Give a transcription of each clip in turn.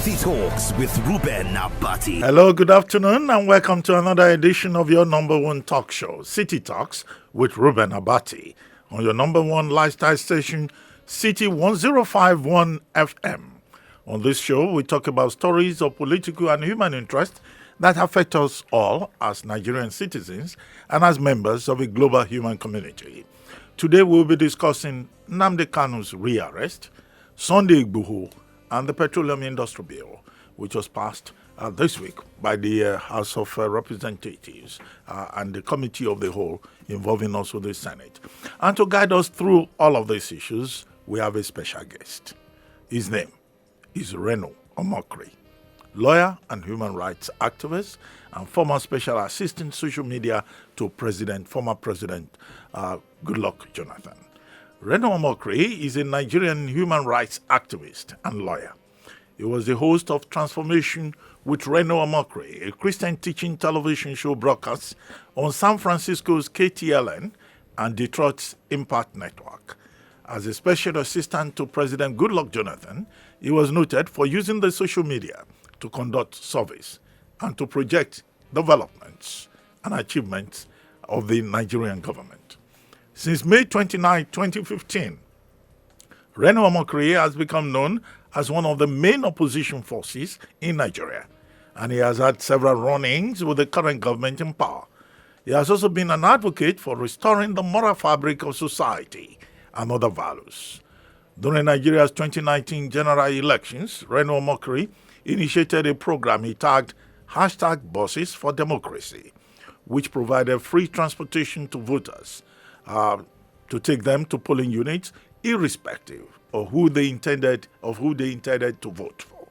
City Talks with Reuben Abati. Hello, good afternoon, and welcome to another edition of your number one talk show, City Talks with Reuben Abati, on your number one lifestyle station, City 1051 FM. On this show, we talk about stories of political and human interest that affect us all as Nigerian citizens and as members of a global human community. Today, we'll be discussing Nnamdi Kanu's rearrest, Sunday Igboho, and the Petroleum Industry Bill, which was passed this week by the House of Representatives and the Committee of the Whole, involving also the Senate. And to guide us through all of these issues, we have a special guest. His name is Reno Omokri, lawyer and human rights activist and former special assistant social media to former President Goodluck Jonathan. Reno Omokri is a Nigerian human rights activist and lawyer. He was the host of Transformation with Reno Omokri, a Christian teaching television show broadcast on San Francisco's KTLN and Detroit's Impact Network. As a special assistant to President Goodluck Jonathan, he was noted for using the social media to conduct surveys and to project developments and achievements of the Nigerian government. Since May 29, 2015, Reno Omokri has become known as one of the main opposition forces in Nigeria, and he has had several run-ins with the current government in power. He has also been an advocate for restoring the moral fabric of society and other values. During Nigeria's 2019 general elections, Reno Omokri initiated a program he tagged #Buses for Democracy, which provided free transportation to voters to take them to polling units, irrespective of who they intended to vote for.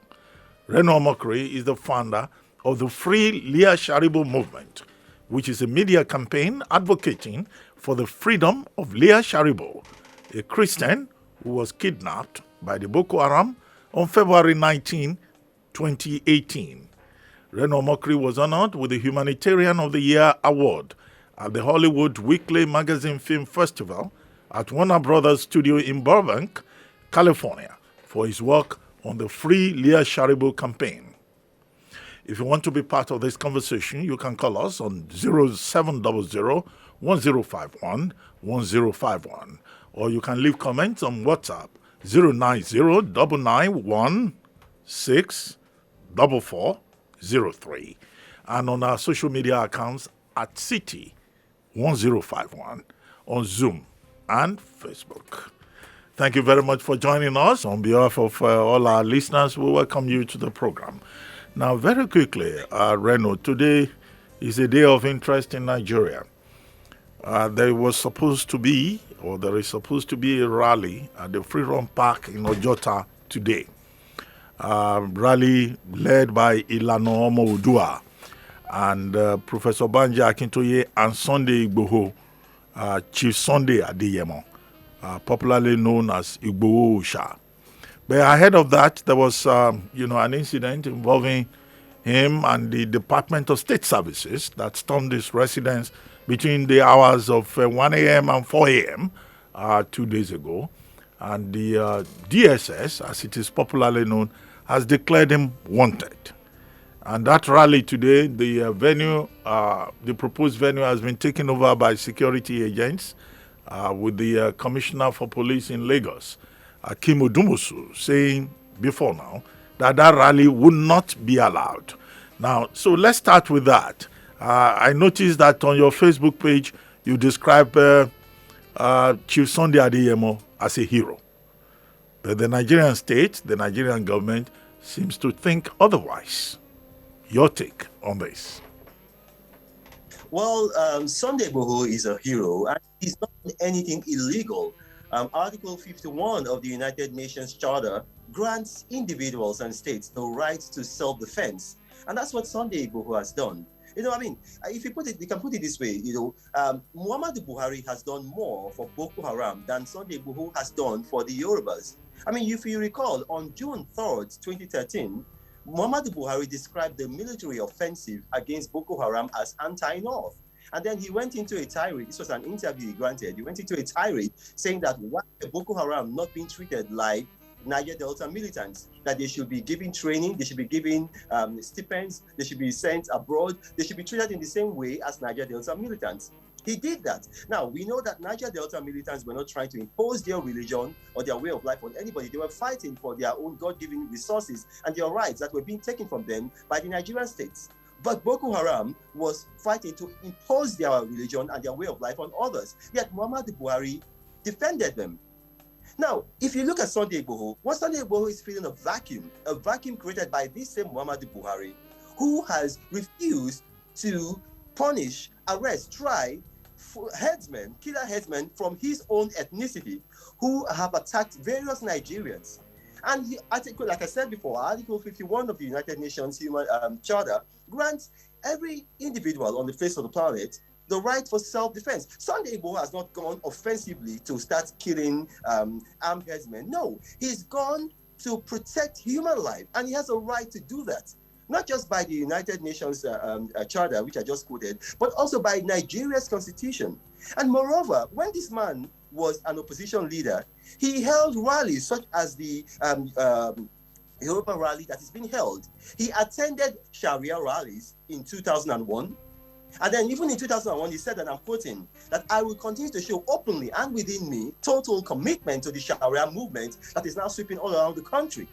Reno Omokri is the founder of the Free Leah Sharibu movement, which is a media campaign advocating for the freedom of Leah Sharibu, a Christian who was kidnapped by the Boko Haram on February 19, 2018. Reno Omokri was honored with the Humanitarian of the Year award at the Hollywood Weekly Magazine Film Festival at Warner Brothers Studio in Burbank, California, for his work on the Free Leah Sharibu campaign. If you want to be part of this conversation, you can call us on 0700-1051-1051, or you can leave comments on WhatsApp 090-991-64403, and on our social media accounts at City 1051 on Zoom and Facebook. Thank you very much for joining us. On behalf of all our listeners, we welcome you to the program. Now, very quickly, Reno, today is a day of interest in Nigeria. There is supposed to be a rally at the Freedom Park in Ojota today. Rally led by Ilana Omo and Professor Banja Akintoye and Sunday Igboho, Chief Sunday Adeyemo, popularly known as Igboho Usha. But ahead of that, there was an incident involving him and the Department of State Services that stormed his residence between the hours of 1 a.m. and 4 a.m. 2 days ago. And the DSS, as it is popularly known, has declared him wanted. And that rally today, the proposed venue has been taken over by security agents with the Commissioner for Police in Lagos, Akim Odumusu, saying before now that rally would not be allowed. Now, so let's start with that. I noticed that on your Facebook page, you describe Chief Sunday Adeyemo as a hero. But the Nigerian state, the Nigerian government, seems to think otherwise. Your take on this? Well, Sunday Igboho is a hero, and he's not done anything illegal. Article 51 of the United Nations Charter grants individuals and states the right to self-defense, and that's what Sunday Igboho has done. If you put it, you can put it this way. Muhammadu Buhari has done more for Boko Haram than Sunday Igboho has done for the Yorubas. If you recall, on June 3rd, 2013, Muhammadu Buhari described the military offensive against Boko Haram as anti-North. And then he went into a tirade. This was an interview he granted. He went into a tirade saying that why Boko Haram not being treated like Niger Delta militants, that they should be given training, they should be given stipends, they should be sent abroad, they should be treated in the same way as Niger Delta militants. He did that. Now, we know that Niger Delta militants were not trying to impose their religion or their way of life on anybody. They were fighting for their own God-given resources and their rights that were being taken from them by the Nigerian states. But Boko Haram was fighting to impose their religion and their way of life on others. Yet Muhammadu Buhari defended them. Now, if you look at Sunday Igboho, what Sunday Igboho is feeling a vacuum created by this same Muhammadu Buhari, who has refused to punish, arrest, try headsmen, killer headsmen from his own ethnicity, who have attacked various Nigerians. And article, like I said before, Article 51 of the United Nations Human Charter grants every individual on the face of the planet the right for self-defense. Sunday Igboho has not gone offensively to start killing armed headsmen. No, he's gone to protect human life, and he has a right to do that. Not just by the United Nations Charter, which I just quoted, but also by Nigeria's constitution. And moreover, when this man was an opposition leader, he held rallies such as the Yoruba rally that is being held. He attended Sharia rallies in 2001. And then even in 2001, he said, and I'm quoting, that I will continue to show openly and within me total commitment to the Sharia movement that is now sweeping all around the country.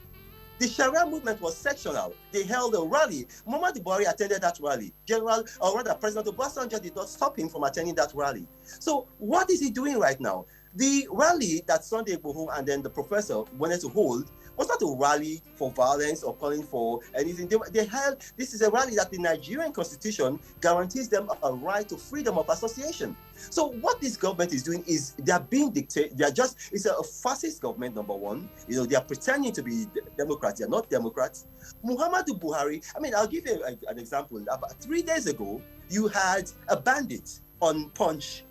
The Sharia movement was sectional. They held a rally. Muhammadu Buhari attended that rally. President Obasanjo did not stop him from attending that rally. So what is he doing right now? The rally that Sunday Igboho and then the professor wanted to hold was not a rally for violence or calling for anything. They held, this is a rally that the Nigerian constitution guarantees them a right to freedom of association. So what this government is doing is they are being dictated. They are just, it's a fascist government, number one. You know, they are pretending to be Democrats. They are not Democrats. Muhammadu Buhari, I mean, I'll give you an example. About 3 days ago, you had a bandit on Punch.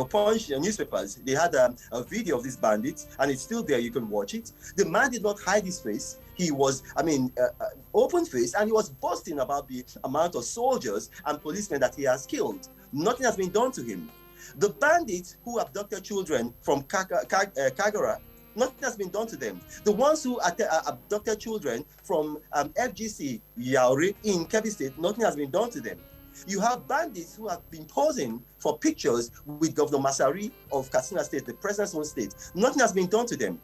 Punch newspapers, they had a video of this bandit, and it's still there. You can watch it. The man did not hide his face. He was, open face, and he was boasting about the amount of soldiers and policemen that he has killed. Nothing has been done to him. The bandits who abducted children from Kagara, nothing has been done to them. The ones who abducted children from FGC Yauri in Kebbi State, nothing has been done to them. You have bandits who have been posing for pictures with Governor Masari of Katsina State, the president's own state. Nothing has been done to them.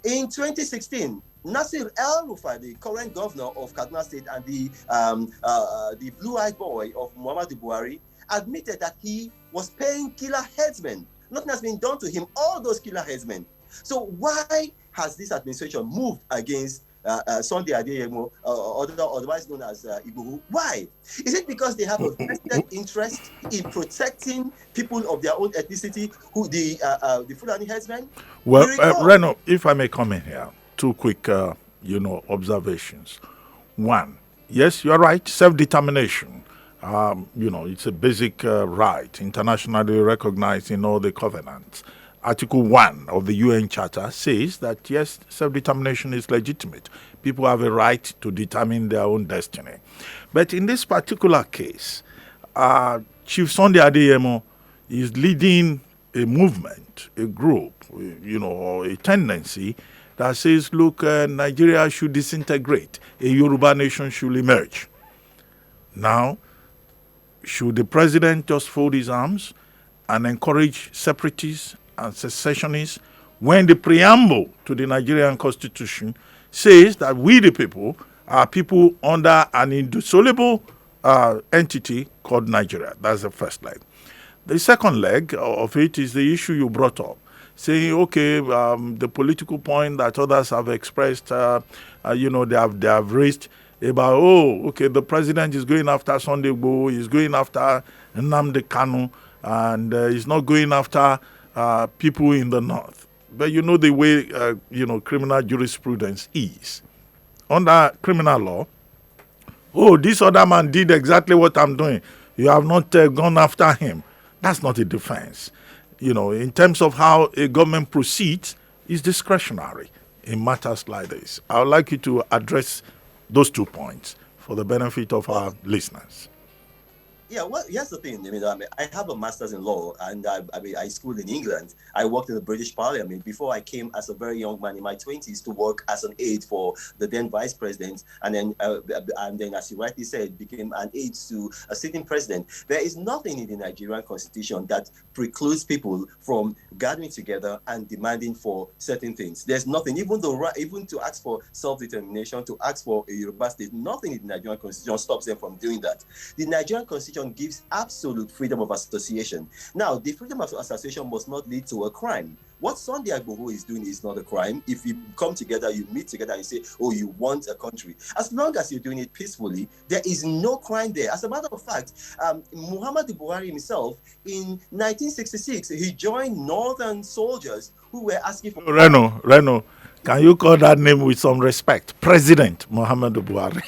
In 2016, Nasir El-Rufai, the current governor of Katsina State and the blue-eyed boy of Muhammadu Buhari, admitted that he was paying killer headsmen. Nothing has been done to him, all those killer headsmen. So why has this administration moved against Sunday Adeyemo, otherwise known as Igboho? Why? Is it because they have a vested interest in protecting people of their own ethnicity, who the Fulani headsmen? Well, Reno, if I may come in here, two quick, observations. One, yes, you're right, self-determination. It's a basic right, internationally recognized in all the covenants. Article 1 of the UN Charter says that, yes, self-determination is legitimate. People have a right to determine their own destiny. But in this particular case, Chief Sunday Adeyemo is leading a movement, a group, or a tendency that says, look, Nigeria should disintegrate. A Yoruba nation should emerge. Now, should the president just fold his arms and encourage separatists and secessionists when the preamble to the Nigerian constitution says that we the people are people under an indissoluble entity called Nigeria? That's the first leg. The second leg of it is the issue you brought up, saying, okay, the political point that others have expressed, they have raised about, the president is going after Sunday Igboho, he's going after Nnamdi Kanu, and he's not going after people in the north. But you know the way, criminal jurisprudence is. Under criminal law, this other man did exactly what I'm doing. You have not gone after him. That's not a defense. In terms of how a government proceeds, is discretionary in matters like this. I would like you to address those 2 points for the benefit of our listeners. Yeah, well, here's the thing. I have a master's in law, and I schooled in England. I worked in the British Parliament before I came as a very young man in my 20s to work as an aide for the then vice president, and then, as you rightly said, became an aide to a sitting president. There is nothing in the Nigerian constitution that precludes people from gathering together and demanding for certain things. There's nothing, even to ask for self-determination, to ask for a Yoruba state, nothing in the Nigerian constitution stops them from doing that. The Nigerian constitution gives absolute freedom of association. Now, the freedom of association must not lead to a crime. What Sunday Igboho is doing is not a crime. If you come together, you meet together, and you say, oh, you want a country. As long as you're doing it peacefully, there is no crime there. As a matter of fact, Muhammadu Buhari himself, in 1966, he joined northern soldiers who were asking for... Reno, can you call that name with some respect? President Muhammadu Buhari.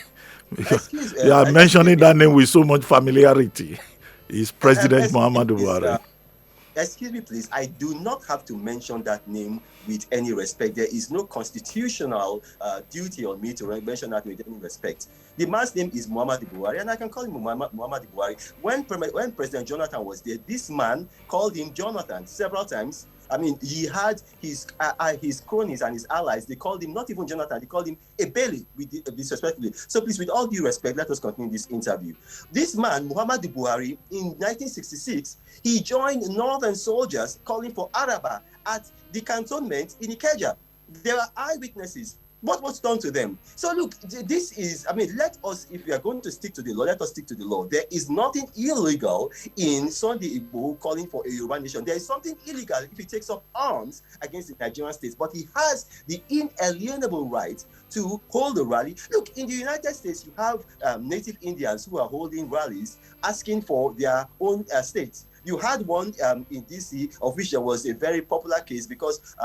You are mentioning that name with so much familiarity. He's President Muhammadu Buhari. Excuse me, please. I do not have to mention that name with any respect. There is no constitutional duty on me to mention that with any respect. The man's name is Muhammadu Buhari, and I can call him Muhammadu Buhari. When President Jonathan was there, this man called him Jonathan several times. I mean, he had his cronies and his allies. They called him not even Jonathan. They called him Ebele, disrespectfully. So please, with all due respect, let us continue this interview. This man, Muhammadu Buhari, in 1966, he joined northern soldiers calling for Araba at the cantonment in Ikeja. There are eyewitnesses. What was done to them? So look, this is, let us, if we are going to stick to the law, let us stick to the law. There is nothing illegal in Sunday Igboho calling for a Yoruba nation. There is something illegal if he takes up arms against the Nigerian state, but he has the inalienable right to hold a rally. Look, in the United States, you have native Indians who are holding rallies asking for their own states. You had one in DC, of which there was a very popular case because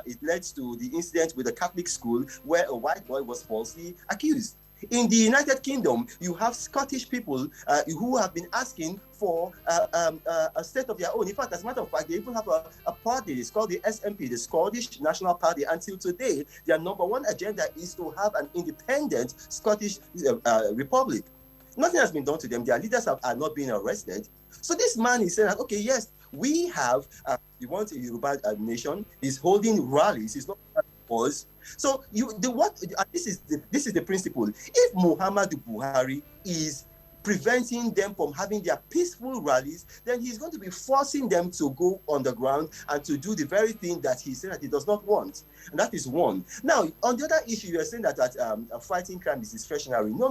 it led to the incident with a Catholic school where a white boy was falsely accused. In the United Kingdom, you have Scottish people who have been asking for a state of their own. In fact, as a matter of fact, they even have a party. It's called the SNP, the Scottish National Party. Until today, their number one agenda is to have an independent Scottish republic. Nothing has been done to them. Their leaders are not being arrested. So this man is saying that, okay, yes, we have, we want a Yoruba nation. He's holding rallies. He's not pause. So this is the principle. If Muhammadu Buhari is preventing them from having their peaceful rallies, then he's going to be forcing them to go on the ground and to do the very thing that he said that he does not want. And that is one. Now, on the other issue, you are saying that fighting crime is discretionary. No.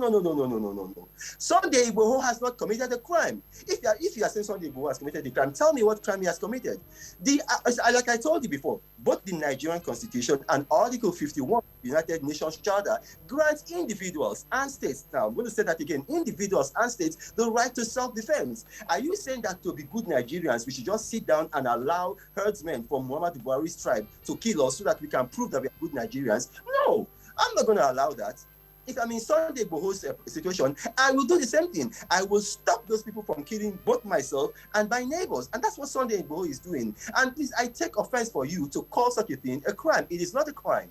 Sunday Igboho has not committed a crime. If you are saying Sunday Igboho has committed a crime, tell me what crime he has committed. Like I told you before, both the Nigerian Constitution and Article 51 of the United Nations Charter grants individuals and states, now I'm going to say that again, individuals and states the right to self-defense. Are you saying that to be good Nigerians, we should just sit down and allow herdsmen from Muhammadu Buhari's tribe to kill us so that we can prove that we are good Nigerians? No, I'm not going to allow that. If I'm in Sunday Igboho's situation, I will do the same thing. I will stop those people from killing both myself and my neighbors. And that's what Sunday Igboho is doing. And please, I take offense for you to call such a thing a crime. It is not a crime.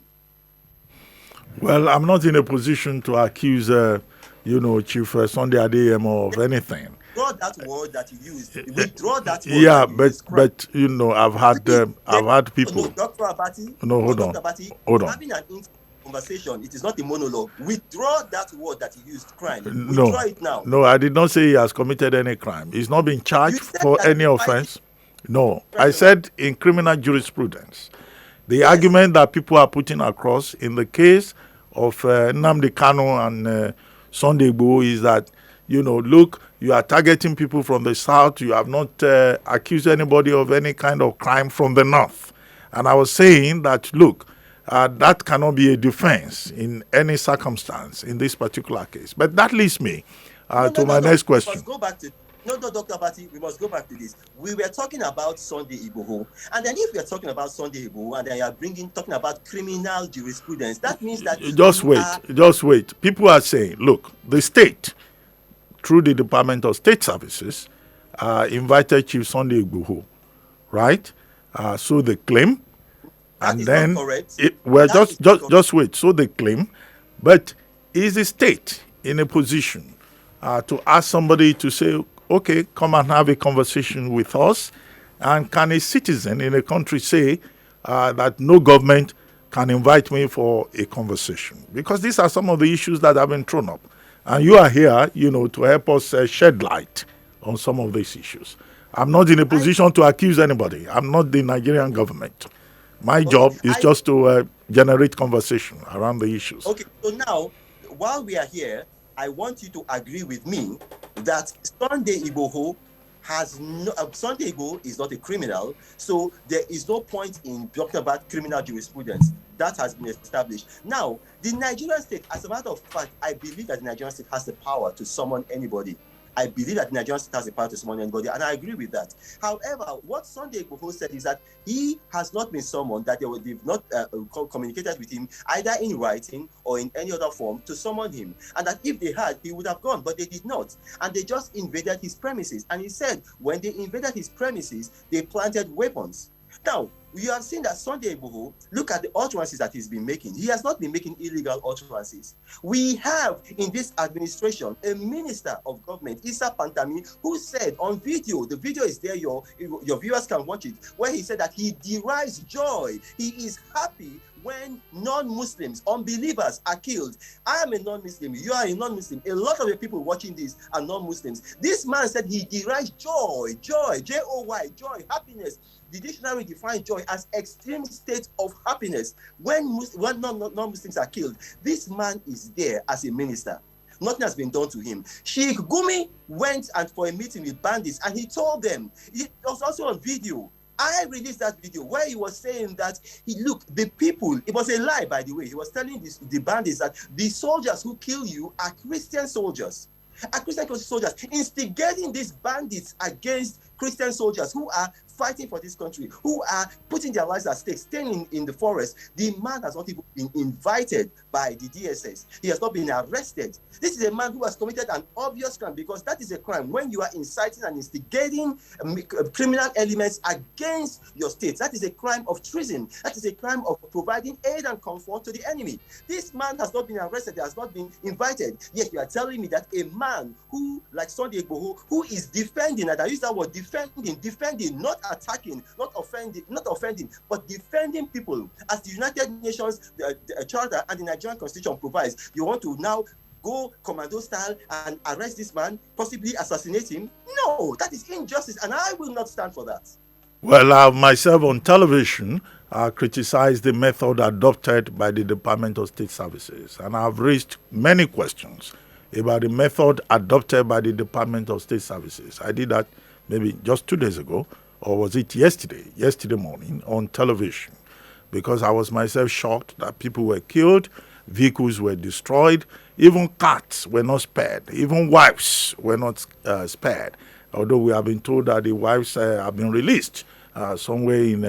Well, I'm not in a position to accuse, Chief Sunday Adeyemo of anything. Withdraw that word that you used. Withdraw that word. Yeah, but I've had people. No, Dr. Abati. No, hold on. Hold on. Having an conversation, it is not a monologue. Withdraw that word that you used, crime. Withdraw it now. No, I did not say he has committed any crime. He's not been charged for any offense. No, I said in criminal jurisprudence, the argument that people are putting across in the case of Nnamdi Kanu and Sunday Igboho is that, look, you are targeting people from the south. You have not accused anybody of any kind of crime from the north. And I was saying that, look, that cannot be a defense in any circumstance in this particular case. But that leads me to my next question. We must go back to, Dr. Abati, we must go back to this. We were talking about Sunday Igboho. And then if we are talking about Sunday Igboho and then you are talking about criminal jurisprudence, that means that... Just wait. People are saying, look, the state, through the Department of State Services, invited Chief Sunday Igboho, right? So they claim. And then, just wait. So they claim, but is the state in a position to ask somebody to say, okay, come and have a conversation with us? And can a citizen in a country say that no government can invite me for a conversation? Because these are some of the issues that have been thrown up. And you are here, to help us shed light on some of these issues. I'm not in a position to accuse anybody. I'm not the Nigerian government. My Okay, job is just to generate conversation around the issues. okay. So now, while we are here, I want you to agree with me that Sunday Igboho has no. Sunday Igboho is not a criminal, so there is no point in talking about criminal jurisprudence. That has been established. Now, the Nigerian state, as a matter of fact, I believe that the Nigerian state has the power to summon anybody. I believe that the Nigerian state has the power to summon anybody, and I agree with that. However, what Sunday Igboho said is that he has not been summoned, that they've not communicated with him either in writing or in any other form to summon him, and that if they had, he would have gone, but they did not, and they just invaded his premises. And he said when they invaded his premises, they planted weapons. Now, you have seen that Sunday Igboho, look at the utterances that he's been making. He has not been making illegal utterances. We have in this administration a minister of government, Issa Pantami, who said on video, the video is there, your viewers can watch it, where he said that he derives joy. He is happy when non-Muslims, unbelievers are killed. I am a non-Muslim. You are a non-Muslim. A lot of the people watching this are non-Muslims. This man said he derives joy, J-O-Y, joy, happiness. The dictionary defines joy as extreme state of happiness when non-Muslims are killed. This man is there as a minister. Nothing has been done to him. Sheikh Gumi went and for a meeting with bandits, and he told them, it was also on video. I released that video where he was saying that the people, it was a lie, by the way. He was telling the bandits that the soldiers who kill you are Christian soldiers. Are Christian soldiers instigating these bandits against Christian soldiers who are fighting for this country, who are putting their lives at stake, staying in the forest. The man has not even been invited by the DSS. He has not been arrested. This is a man who has committed an obvious crime, because that is a crime when you are inciting and instigating criminal elements against your state. That is a crime of treason. That is a crime of providing aid and comfort to the enemy. This man has not been arrested. He has not been invited. Yet you are telling me that a man who, like Sunday Igboho, who is defending, and I use that word, defending, not attacking, not offending, but defending people, as the United Nations Charter and the Nigerian Constitution provides. You want to now go commando style and arrest this man, possibly assassinate him? No, that is injustice, and I will not stand for that. Well, myself on television criticized the method adopted by the Department of State Services, and I've raised many questions about the method adopted by the Department of State Services. I did that maybe just 2 days ago, or was it yesterday morning on television, because I was myself shocked that people were killed, vehicles were destroyed, even cats were not spared, even wives were not spared, although we have been told that the wives have been released somewhere in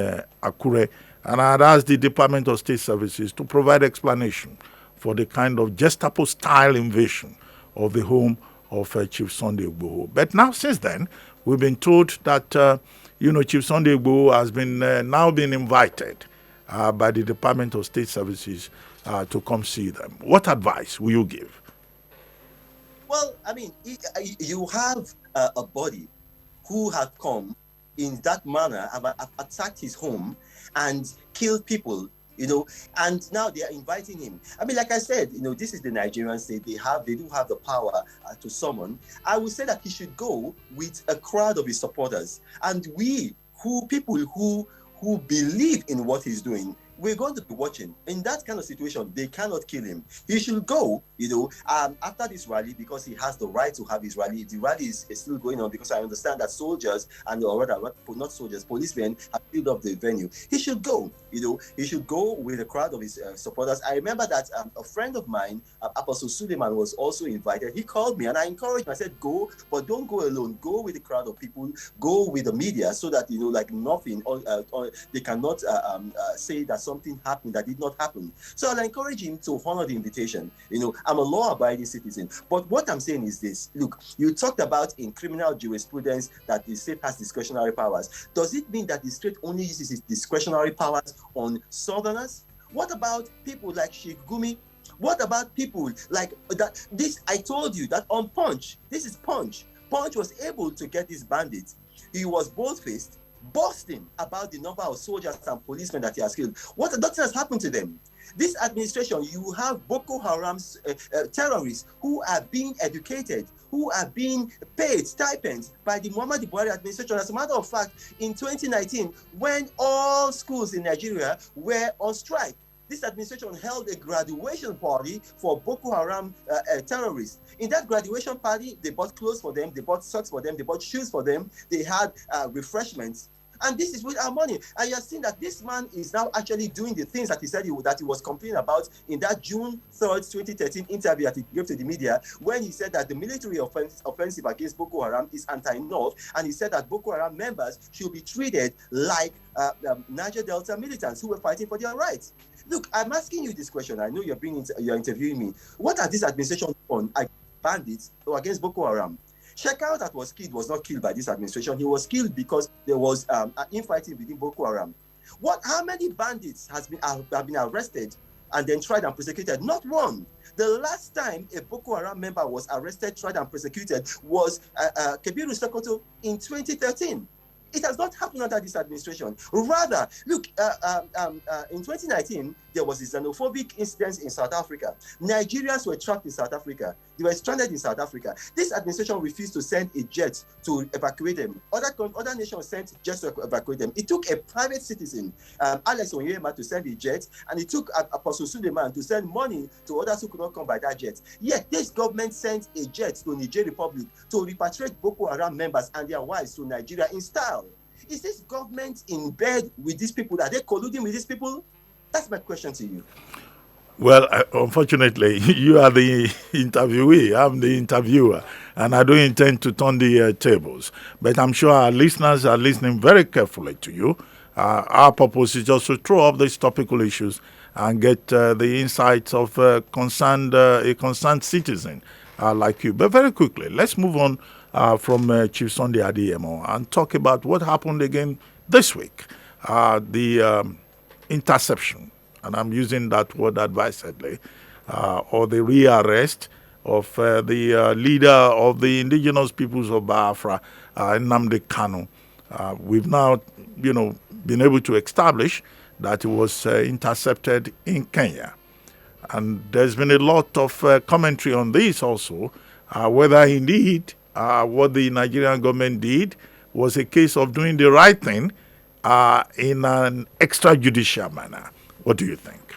Akure. And I had asked the Department of State Services to provide explanation for the kind of Gestapo-style invasion of the home of Chief Sunday Igboho. But now, since then, we've been told that, Chief Sunday Igboho has been now been invited by the Department of State Services to come see them. What advice will you give? Well, I mean, you have a body who had come in that manner, attacked his home and killed people, and now they are inviting him. I mean, like I said, this is the Nigerian state. They do have the power to summon. I would say that he should go with a crowd of his supporters, and people who believe in what he's doing. We're going to be watching. In that kind of situation, they cannot kill him. He should go, after this rally, because he has the right to have his rally. The rally is still going on, because I understand that soldiers, or rather, not soldiers, policemen have filled up the venue. He should go, he should go with a crowd of his supporters. I remember that a friend of mine, Apostle Suleiman, was also invited. He called me and I encouraged him. I said, go, but don't go alone. Go with a crowd of people, go with the media, so that, like nothing, they cannot say that something happened that did not happen. So I'll encourage him to honor the invitation. I'm a law-abiding citizen. But what I'm saying is this. Look, you talked about in criminal jurisprudence that the state has discretionary powers. Does it mean that the state only uses its discretionary powers on southerners? What about people like Sheikh Gumi? What about people like that? I told you that on Punch, this is Punch. Punch was able to get this bandit. He was bold-faced, boasting about the number of soldiers and policemen that he has killed. What has happened to them? This administration, you have Boko Haram's terrorists who are being educated, who are being paid stipends by the Muhammadu Buhari administration. As a matter of fact, in 2019, when all schools in Nigeria were on strike, this administration held a graduation party for Boko Haram terrorists. In that graduation party, they bought clothes for them, they bought socks for them, they bought shoes for them, they had refreshments. And this is with our money. And you have seen that this man is now actually doing the things that he said that he was complaining about in that June 3rd, 2013 interview that he gave to the media, when he said that the military offensive against Boko Haram is anti-North, and he said that Boko Haram members should be treated like Niger Delta militants who were fighting for their rights. Look, I'm asking you this question. I know you're interviewing me. What has this administration done against bandits or against Boko Haram? Shekau that was killed was not killed by this administration. He was killed because there was an infighting within Boko Haram. How many bandits have been arrested and then tried and prosecuted? Not one. The last time a Boko Haram member was arrested, tried and prosecuted was Kebiru Sokoto in 2013. It has not happened under this administration. Rather, look, in 2019, there was a xenophobic incident in South Africa. Nigerians were trapped in South Africa. They were stranded in South Africa. This administration refused to send a jet to evacuate them. Other nations sent jets to evacuate them. It took a private citizen, Alex Onyema, to send a jet, and it took Apostle Suleiman to send money to others who could not come by that jet. Yet, this government sent a jet to Niger Republic to repatriate Boko Haram members and their wives to Nigeria in style. Is this government in bed with these people? Are they colluding with these people? That's my question to you. Well, unfortunately, you are the interviewee. I'm the interviewer, and I don't intend to turn the tables. But I'm sure our listeners are listening very carefully to you. Our purpose is just to throw up these topical issues and get the insights of a concerned citizen like you. But very quickly, let's move on from Chief Sunday Adeyemo and talk about what happened again this week. The interception, and I'm using that word advisedly, or the rearrest of the leader of the indigenous peoples of Biafra, Nnamdi Kanu. We've now, been able to establish that it was intercepted in Kenya. And there's been a lot of commentary on this also, whether indeed what the Nigerian government did was a case of doing the right thing in an extrajudicial manner. What do you think?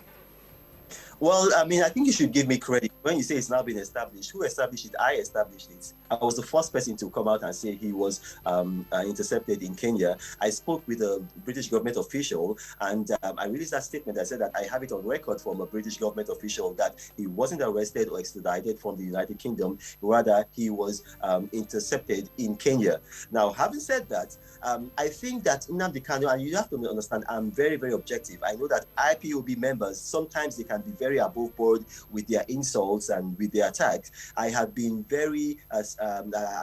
Well, I think you should give me credit. When you say it's now been established, who established it? I established it. I was the first person to come out and say he was intercepted in Kenya. I spoke with a British government official, and I released that statement. I said that I have it on record from a British government official that he wasn't arrested or extradited from the United Kingdom. Rather, he was intercepted in Kenya. Now, having said that, I think that Nnamdi Kanu, and you have to understand, I'm very, very objective. I know that IPOB members, sometimes they can be very above board with their insults and with their attacks. I have been very, I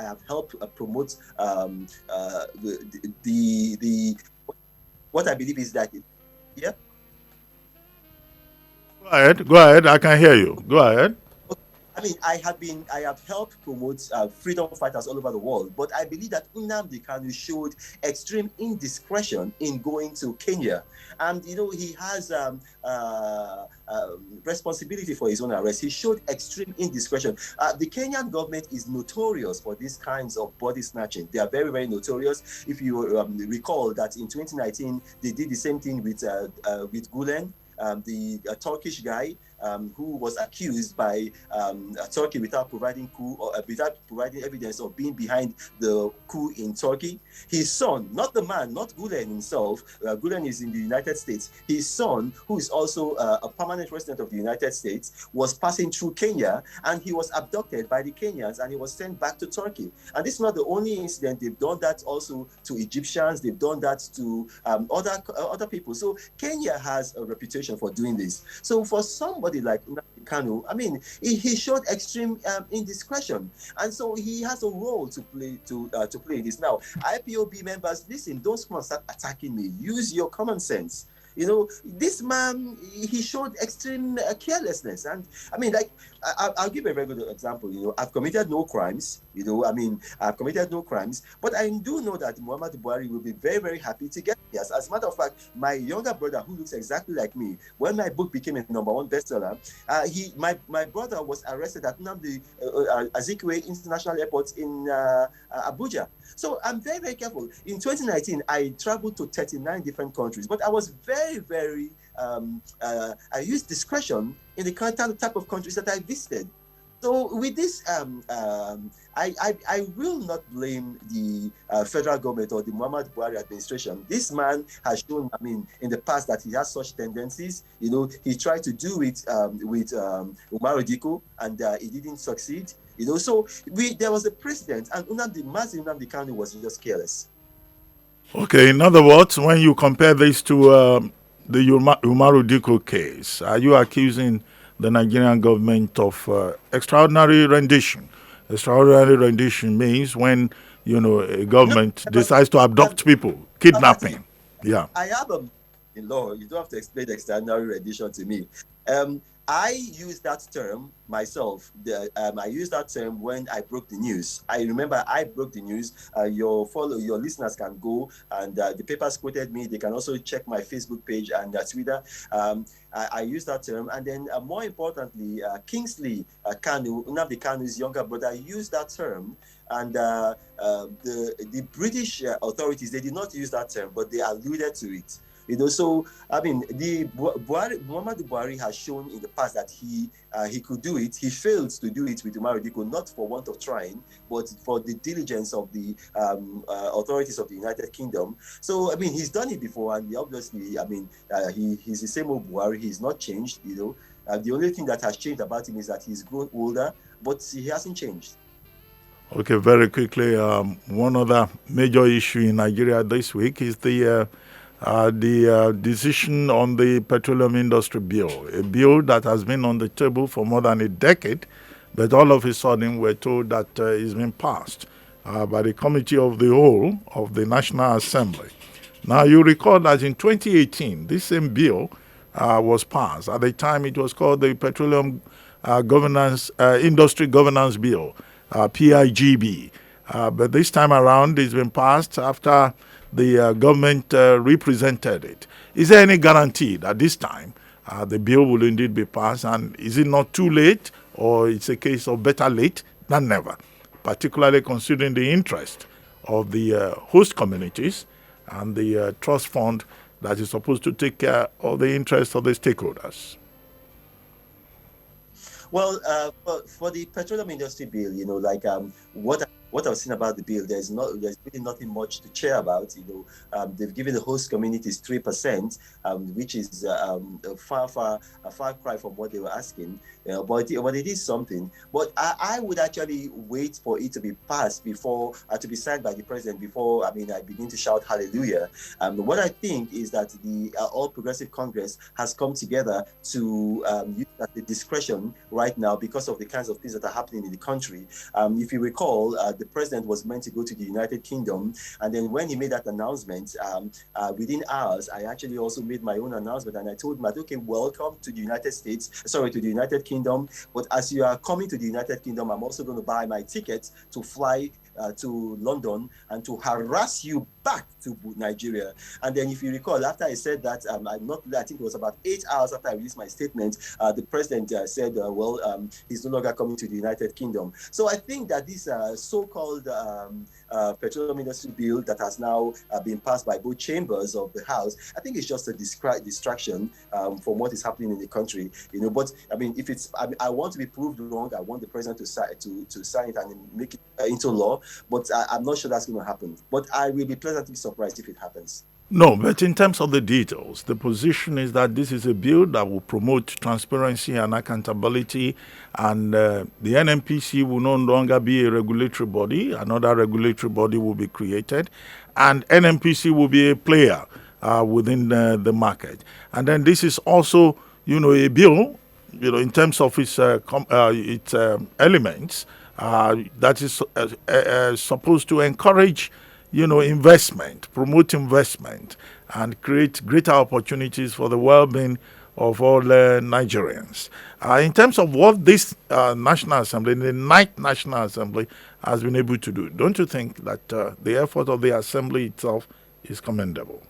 have helped promote what I believe is that, yeah? Go ahead. I can hear you. Go ahead. I have helped promote freedom fighters all over the world, but I believe that Nnamdi Kanu showed extreme indiscretion in going to Kenya. And, he has responsibility for his own arrest. He showed extreme indiscretion. The Kenyan government is notorious for these kinds of body snatching. They are very, very notorious. If you recall that in 2019, they did the same thing with Gulen, the Turkish guy, who was accused by Turkey without providing evidence of being behind the coup in Turkey. His son, not the man, not Gulen himself, Gulen is in the United States. His son, who is also a permanent resident of the United States, was passing through Kenya, and he was abducted by the Kenyans, and he was sent back to Turkey. And this is not the only incident. They've done that also to Egyptians. They've done that to other people. So Kenya has a reputation for doing this. So for somebody like Nnamdi Kanu, he showed extreme indiscretion, and so he has a role to play in this. Now, IPOB members, listen, don't come and start attacking me. Use your common sense. This man, he showed extreme carelessness. And I mean, like, I'll give a very good example. I've committed no crimes. I've committed no crimes, but I do know that Muhammad Buhari will be very, very happy to get me. As a matter of fact, my younger brother, who looks exactly like me, when my book became a #1 bestseller, my brother was arrested at Nnamdi Azikiwe International Airport in Abuja. So I'm very, very careful. In 2019, I traveled to 39 different countries, but I was very, very, I used discretion in the kind type of countries that I visited. So with this, I will not blame the federal government or the Muhammad Buhari administration. This man has shown, in the past that he has such tendencies. He tried to do it with Umaru Diko, and he didn't succeed. So there was a precedent, and Nnamdi Kanu was just careless. Okay, in other words, when you compare this to the Umaru Diko case, are you accusing the Nigerian government of extraordinary rendition? Extraordinary rendition means when, a government decides to abduct people, kidnapping. Yeah. I have in law. You don't have to explain extraordinary rendition to me. I use that term myself. I used that term when I broke the news. I remember I broke the news. Your listeners can go, and the papers quoted me. They can also check my Facebook page and Twitter. I used that term, and then more importantly, Kingsley Kanu, Nnamdi Kanu's younger brother, used that term. And the British authorities, they did not use that term, but they alluded to it. So Muhammadu Buhari has shown in the past that he could do it. He failed to do it with Umaru Diko, not for want of trying, but for the diligence of the authorities of the United Kingdom. So he's done it before, and obviously, he's the same old Buhari. He's not changed. The only thing that has changed about him is that he's grown older, but he hasn't changed. Okay, very quickly, one other major issue in Nigeria this week is the decision on the petroleum industry bill, a bill that has been on the table for more than a decade, but all of a sudden we're told that it's been passed by the Committee of the Whole of the National Assembly. Now, you recall that in 2018, this same bill was passed. At the time, it was called the Petroleum Industry Governance Bill, PIGB. But this time around, it's been passed after the government represented it. Is there any guarantee that this time the bill will indeed be passed? And is it not too late, or it's a case of better late than never, particularly considering the interest of the host communities and the trust fund that is supposed to take care of the interests of the stakeholders? Well, for the petroleum industry bill, what I've seen about the bill, there's really nothing much to cheer about. They've given the host communities 3%, which is a far cry from what they were asking. But it is something. But I would actually wait for it to be passed before to be signed by the president before I begin to shout hallelujah. What I think is that the All Progressive Congress has come together to use the discretion right now because of the kinds of things that are happening in the country. If you recall, the president was meant to go to the United Kingdom, and then when he made that announcement, within hours, I actually also made my own announcement, and I told him, okay, welcome to the to the United Kingdom, but as you are coming to the United Kingdom, I'm also going to buy my ticket to fly to London and to harass you back to Nigeria. And then if you recall, after I said that, I think it was about 8 hours after I released my statement, the president said, he's no longer coming to the United Kingdom. So I think that this so-called petroleum industry bill that has now been passed by both chambers of the House, I think it's just a distraction from what is happening in the country. But if it's, I want to be proved wrong. I want the president to sign it and make it into law. But I'm not sure that's going to happen. But I will be pleasantly surprised if it happens. No, but in terms of the details, the position is that this is a bill that will promote transparency and accountability, and the NNPC will no longer be a regulatory body. Another regulatory body will be created, and NNPC will be a player within the market. And then this is also, a bill, in terms of its elements, that is supposed to encourage, investment, promote investment, and create greater opportunities for the well-being of all Nigerians. In terms of what this National Assembly, the Ninth National Assembly, has been able to do, don't you think that the effort of the Assembly itself is commendable?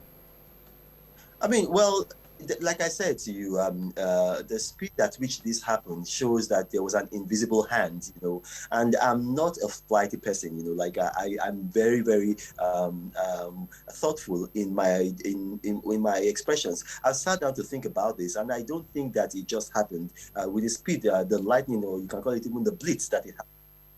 I mean, well, like I said to you, the speed at which this happened shows that there was an invisible hand, and I'm not a flighty person, like I'm very, very thoughtful in in my expressions. I sat down to think about this, and I don't think that it just happened with the speed, the lightning, or you can call it even the blitz that it happened.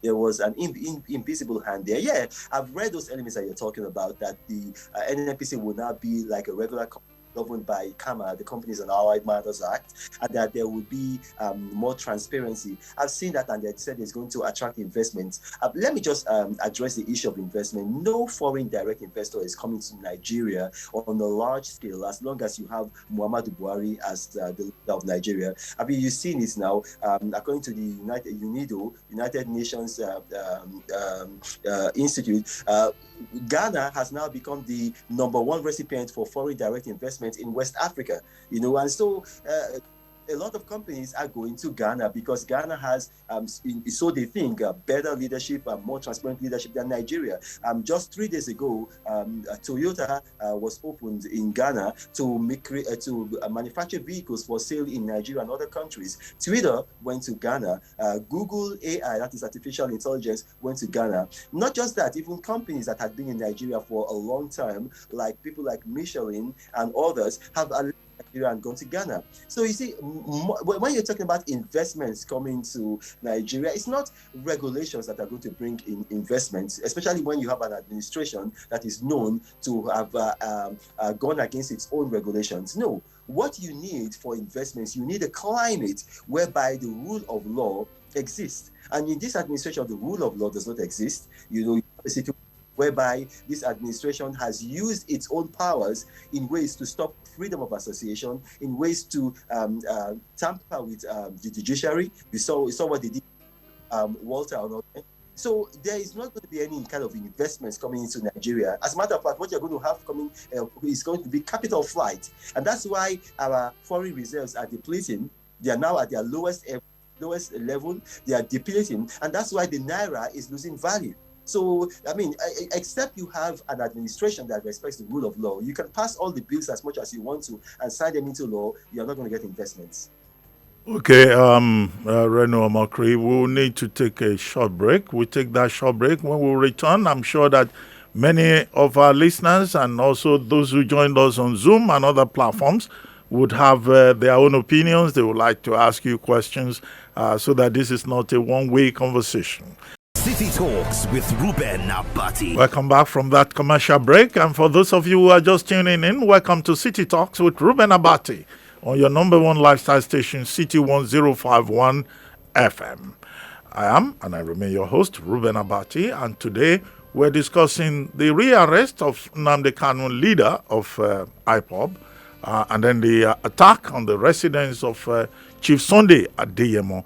There was an invisible hand there. Yeah, I've read those elements that you're talking about, that the NNPC will not be like a regular governed by KAMA, the Companies and Allied Matters Act, and that there would be more transparency. I've seen that, and they said it's going to attract investments. Let me just address the issue of investment. No foreign direct investor is coming to Nigeria on a large scale as long as you have Muhammadu Buhari as the leader of Nigeria. I mean, you've seen it now. According to the United Nations Institute, Ghana has now become the #1 recipient for foreign direct investment in West Africa, and so a lot of companies are going to Ghana because Ghana has, so they think, better leadership and more transparent leadership than Nigeria. Just 3 days ago, Toyota was opened in Ghana to manufacture vehicles for sale in Nigeria and other countries. Twitter went to Ghana. Google AI, that is artificial intelligence, went to Ghana. Not just that, even companies that had been in Nigeria for a long time, like people like Michelin and others, have and gone to Ghana. So you see, when you're talking about investments coming to Nigeria, it's not regulations that are going to bring in investments, especially when you have an administration that is known to have gone against its own regulations. No, what you need for investments, you need a climate whereby the rule of law exists. And in this administration, the rule of law does not exist. You have a situation whereby this administration has used its own powers in ways to stop freedom of association, in ways to tamper with the judiciary. We saw what they did, Walter. So there is not going to be any kind of investments coming into Nigeria. As a matter of fact, what you're going to have coming is going to be capital flight. And that's why our foreign reserves are depleting. They are now at their lowest level. They are depleting. And that's why the Naira is losing value. So, I mean, except you have an administration that respects the rule of law, you can pass all the bills as much as you want to and sign them into law, you're not going to get investments. Okay, Reno Omokri, we'll need to take a short break. We'll take that short break. When we return, I'm sure that many of our listeners and also those who joined us on Zoom and other platforms would have their own opinions. They would like to ask you questions so that this is not a one-way conversation. City Talks with Reuben Abati. Welcome back from that commercial break. And for those of you who are just tuning in, welcome to City Talks with Reuben Abati on your #1 lifestyle station, City 1051 FM. I am, and I remain your host, Reuben Abati, and today we're discussing the rearrest of Nnamdi Kanu, leader of IPOB, and then the attack on the residence of Chief Sunday Adeyemo,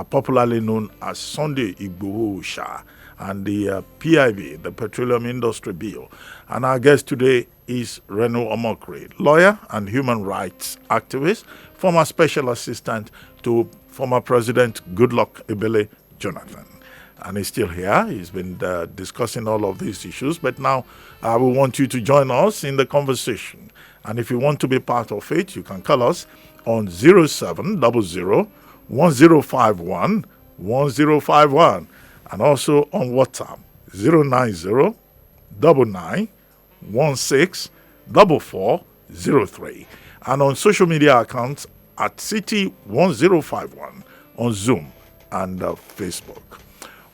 popularly known as Sunday Igboho Shah, and the PIB, the Petroleum Industry Bill. And our guest today is Reno Omokri, lawyer and human rights activist, former special assistant to former President Goodluck Ebele Jonathan. And he's still here. He's been discussing all of these issues. But now we want you to join us in the conversation. And if you want to be part of it, you can call us on 0700 1051 1051, and also on WhatsApp 090 99 16 4403, and on social media accounts at City 1051 on Zoom and Facebook.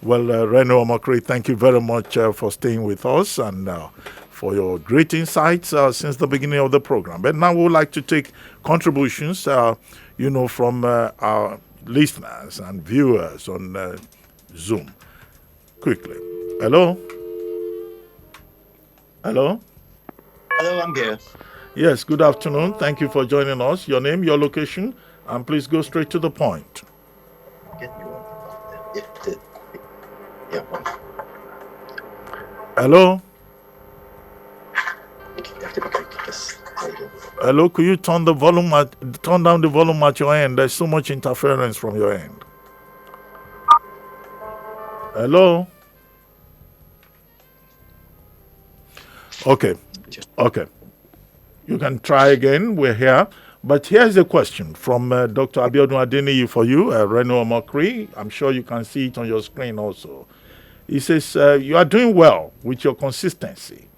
Well, Reno Omokri, thank you very much for staying with us and for your great insights since the beginning of the program. But now we would like to take contributions, from our listeners and viewers on Zoom. Quickly. Hello? Hello? Hello, I'm here. Yes, good afternoon. Thank you for joining us. Your name, your location, and please go straight to the point. Get me one. Hello? Hello, could you turn down the volume at your end? There's so much interference from your end. Hello? Okay. You can try again. We're here. But here's a question from Dr. Abiodun Adeniyi for you, Reno Omokri. I'm sure you can see it on your screen also. He says, you are doing well with your consistency.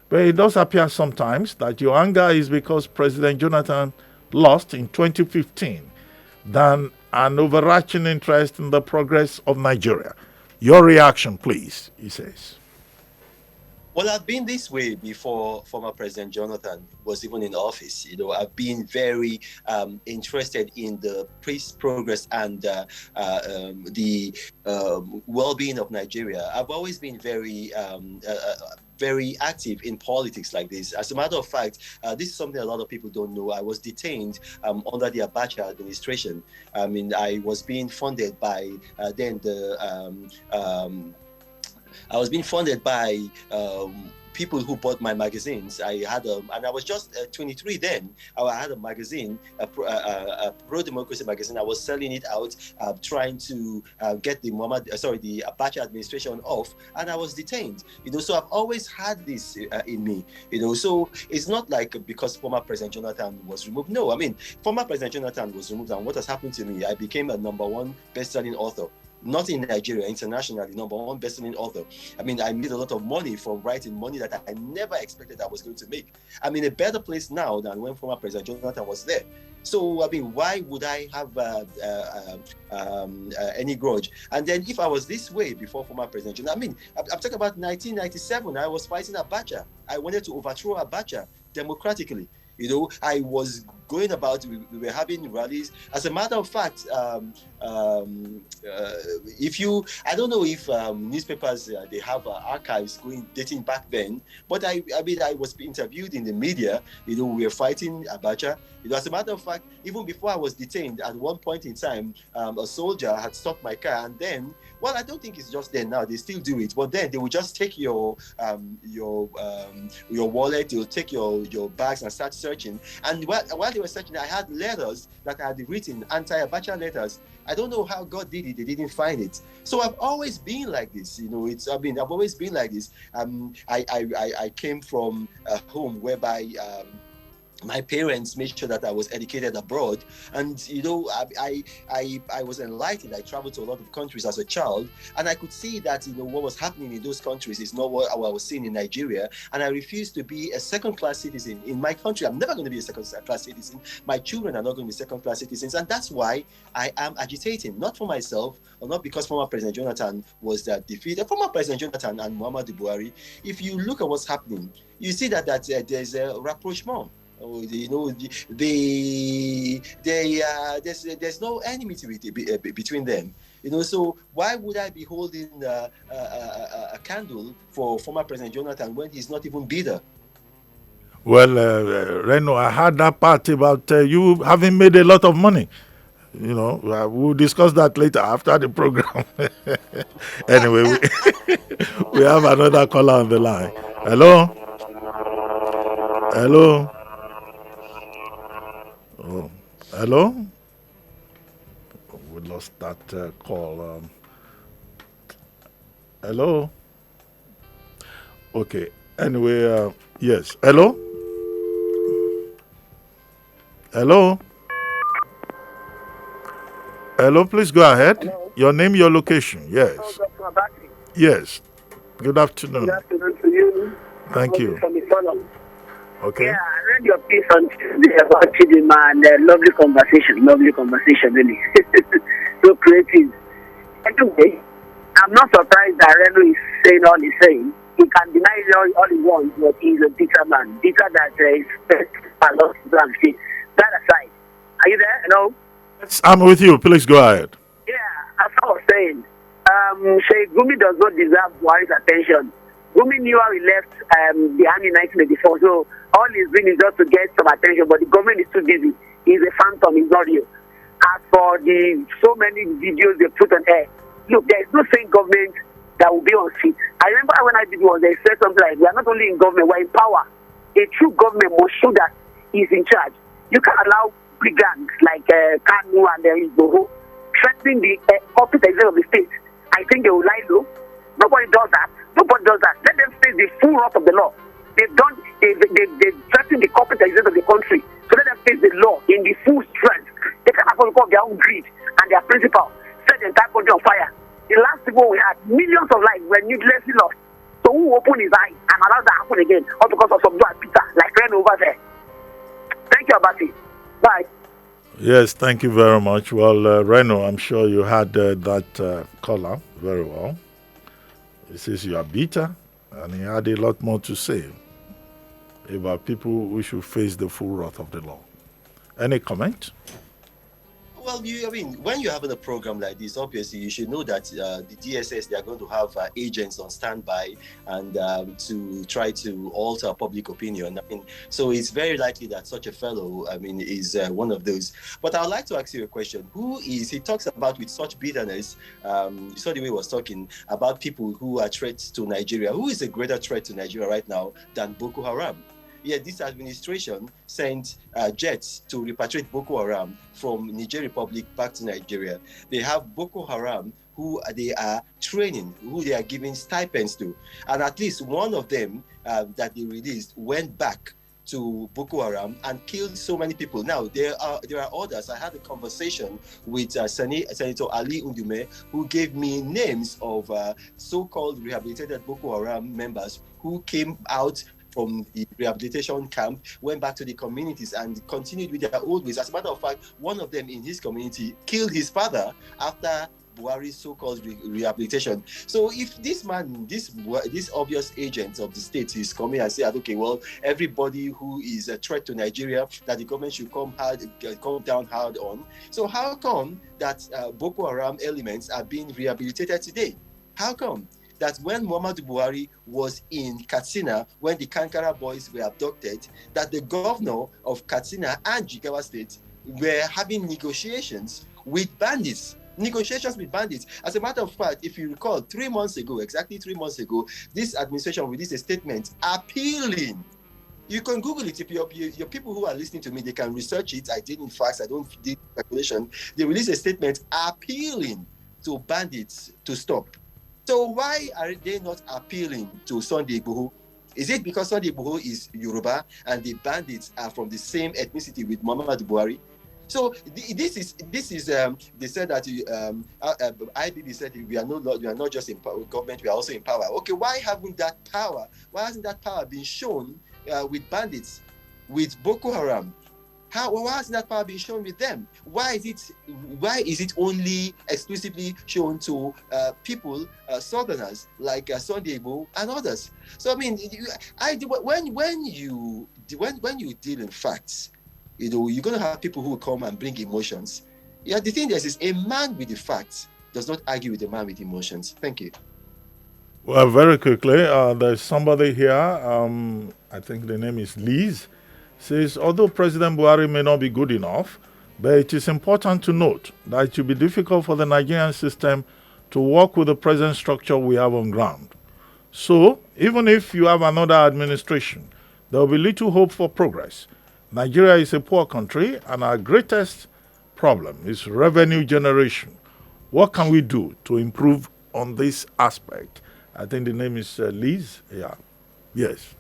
But it does appear sometimes that your anger is because President Jonathan lost in 2015 than an overarching interest in the progress of Nigeria. Your reaction, please, he says. Well, I've been this way before former President Jonathan was even in office. I've been very interested in the peace progress and the well-being of Nigeria. I've always been very active in politics like this. As a matter of fact, this is something a lot of people don't know. I was detained under the Abacha administration. I mean, I was being funded by I was being funded by people who bought my magazines. And I was just 23 then. I had a magazine, a pro-democracy magazine. I was selling it out, trying to get the Abacha administration off, and I was detained. So I've always had this in me. So it's not like because former President Jonathan was removed. No, I mean, former President Jonathan was removed, and what has happened to me? I became a #1 best-selling author. Not in Nigeria, internationally, #1 best-selling author. I mean, I made a lot of money from writing, money that I never expected I was going to make. I'm in a better place now than when former President Jonathan was there. So, I mean, why would I have any grudge? And then if I was this way before former President Jonathan, I mean, I'm talking about 1997, I was fighting Abacha. I wanted to overthrow Abacha democratically. I was going about, we were having rallies. As a matter of fact, I don't know if newspapers, they have archives dating back then, but I was interviewed in the media. We were fighting Abacha. As a matter of fact, even before I was detained, at one point in time, a soldier had stopped my car, and then, well, I don't think it's just then now, they still do it, but then they will just take your wallet, they'll take your bags and start searching. And while they were searching, I had letters that I had written, anti-Abacha letters. I don't know how God did it, they didn't find it. So I've always been like this, I've always been like this. I came from a home whereby my parents made sure that I was educated abroad, and I was enlightened. I traveled to a lot of countries as a child, and I could see that what was happening in those countries is not what I was seeing in Nigeria. And I refused to be a second-class citizen in my country. I'm never going to be a second-class citizen. My children are not going to be second-class citizens, and that's why I am agitating, not for myself or not because former President Jonathan was defeated. Former President Jonathan and Muhammadu Buhari, if you look at what's happening, you see that there's a rapprochement. There's no enmity between them. So why would I be holding a candle for former President Jonathan when he's not even bitter? Well, Reno, I heard that part about you having made a lot of money. We'll discuss that later after the program. Anyway, we have another caller on the line. Hello? Oh, hello? We lost that call. Hello? Okay. Anyway, yes. Hello? Hello? Hello, please go ahead. Hello? Your name, your location. Yes. Hello, Dr. Abati. Yes. Good afternoon. Good afternoon to you. Thank you. Okay. Yeah, I read your piece on Tuesday about Chidinma and lovely conversation, really. So creative. Anyway, I'm not surprised that Reno is saying all he's saying. He can deny all he wants, but he's a bitter man. Bitter that is a lot of blank. That aside, are you there? Hello? Yes, I'm with you. Please go ahead. Yeah, as I was saying, Sheikh Gumi does not deserve Buhari's attention. Gumi knew how he left the army in 1984, so all he's doing is just to get some attention, but the government is too busy. He's a phantom, he's not real. As for the so many videos they put on air, look, there is no sane government that will be on seat. I remember when I did one, they said something like, we are not only in government, we're in power. A true government must show that is in charge. You can't allow brigands like Kanu and Igboho threatening the corporate executive of the state. I think they will lie low. Nobody does that. Nobody does that. Let them face the full wrath of the law. They've threatened the corporate executive of the country. So let them face the law in the full strength. They can afford to their own greed and their principle. Set the entire country on fire. The last people we had, millions of lives were needlessly lost. So who opened his eyes and allowed that to happen again? All because of some bad Peter, like Reno over there. Thank you, Abati. Bye. Yes, thank you very much. Well, Reno, I'm sure you had that caller very well. He says you are bitter, and he had a lot more to say about people who should face the full wrath of the law. Any comment? Well, when you're having a program like this, obviously you should know that the DSS, they are going to have agents on standby and to try to alter public opinion. So it's very likely that such a fellow, is one of those. But I'd like to ask you a question. He talks about with such bitterness, you saw the way he was talking about people who are threats to Nigeria. Who is a greater threat to Nigeria right now than Boko Haram? Yeah, this administration sent jets to repatriate Boko Haram from Niger Republic back to Nigeria. They have Boko Haram who they are training, who they are giving stipends to. And at least one of them that they released went back to Boko Haram and killed so many people. Now, there are others. I had a conversation with Senator Ali Undume, who gave me names of so-called rehabilitated Boko Haram members who came out from the rehabilitation camp, went back to the communities and continued with their old ways. As a matter of fact, one of them in his community killed his father after Buhari's so-called rehabilitation. So if this man, this obvious agent of the state is coming and say, okay, well, everybody who is a threat to Nigeria, that the government should come down hard on. So how come that Boko Haram elements are being rehabilitated today? How come that when Muhammadu Buhari was in Katsina, when the Kankara boys were abducted, that the governor of Katsina and Jigawa State were having negotiations with bandits? As a matter of fact, if you recall, exactly 3 months ago, this administration released a statement appealing. You can Google it. If your people who are listening to me, they can research it. I did in facts. I don't do speculation. They released a statement appealing to bandits to stop. So why are they not appealing to Sunday Igboho? Is it because Sunday Igboho is Yoruba and the bandits are from the same ethnicity with Muhammadu Buhari? So this is they said that IBB said we are not just in government, we are also in power. Okay, why hasn't that power been shown with bandits, with Boko Haram? Why hasn't that power been shown with them? Why is it only exclusively shown to people, Southerners like Sunday Igboho and others? So when you deal in facts, you're going to have people who will come and bring emotions. Yeah, the thing is a man with the facts does not argue with a man with emotions. Thank you. Well, very quickly, there's somebody here. I think the name is Liz. Says, although President Buhari may not be good enough, but it is important to note that it will be difficult for the Nigerian system to work with the present structure we have on ground. So, even if you have another administration, there will be little hope for progress. Nigeria is a poor country, and our greatest problem is revenue generation. What can we do to improve on this aspect? I think the name is Liz. Yeah. Yes.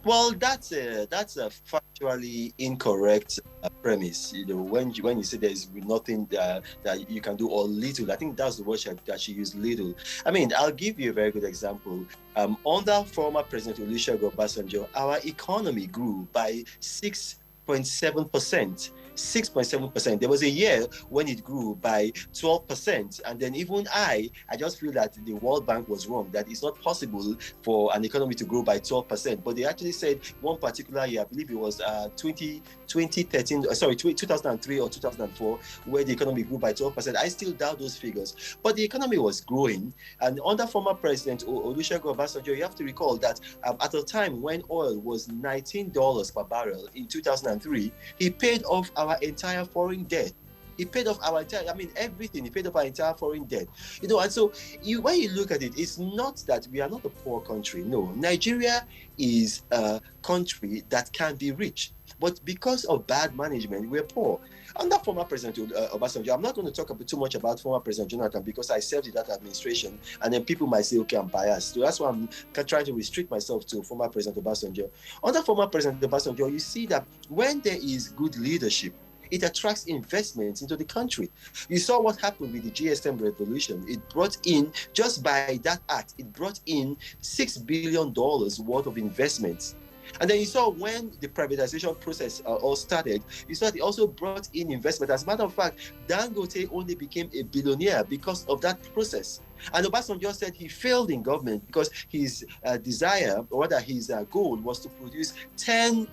Well, that's a factually incorrect premise. When you say there's nothing that you can do or little, I think that's the word that she used, little. I'll give you a very good example. Under former President Olusegun Obasanjo, our economy grew by 6.7%. 6.7%. There was a year when it grew by 12%, and then even I just feel that the World Bank was wrong, that it's not possible for an economy to grow by 12%. But they actually said one particular year, I believe it was 2003 or 2004, where the economy grew by 12%. I still doubt those figures, but the economy was growing. And under former President Olusegun Obasanjo, you have to recall that at a time when oil was $19 per barrel in 2003, he paid off our entire foreign debt. He paid off our entire, everything. He paid off our entire foreign debt. And so when you look at it, it's not that we are not a poor country. No, Nigeria is a country that can be rich. But because of bad management, we're poor. Under former President Obasanjo, I'm not going to talk too much about former President Jonathan because I served in that administration, and then people might say, okay, I'm biased. So that's why I'm trying to restrict myself to former President Obasanjo. Under former President Obasanjo, you see that when there is good leadership, it attracts investments into the country. You saw what happened with the GSM revolution. It brought in, just by that act, it brought in $6 billion worth of investments. And then you saw when the privatization process all started, you saw it also brought in investment. As a matter of fact, Dangote only became a billionaire because of that process. And Obasanjo said he failed in government because his desire, or rather his goal, was to produce $10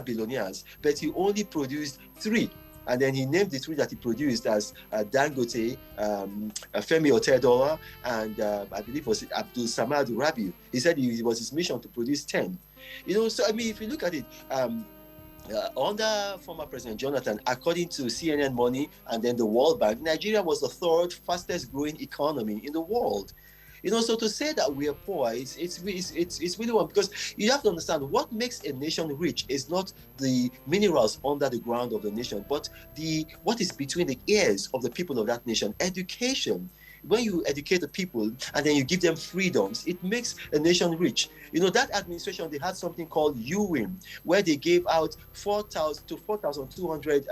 billionaires, but he only produced 3. And then he named the 3 that he produced as Dangote, Femi Otedola, and I believe it was Abdul Samad Rabiu. He said it was his mission to produce 10. So I mean, if you look at it, under former President Jonathan, according to CNN Money and then the World Bank, Nigeria was the 3rd fastest growing economy in the world. So to say that we are poor, it's really wrong, because you have to understand what makes a nation rich is not the minerals under the ground of the nation, but what is between the ears of the people of that nation. Education. When you educate the people and then you give them freedoms, it makes a nation rich. That administration, they had something called UWIM, where they gave out 4,000 to 4,200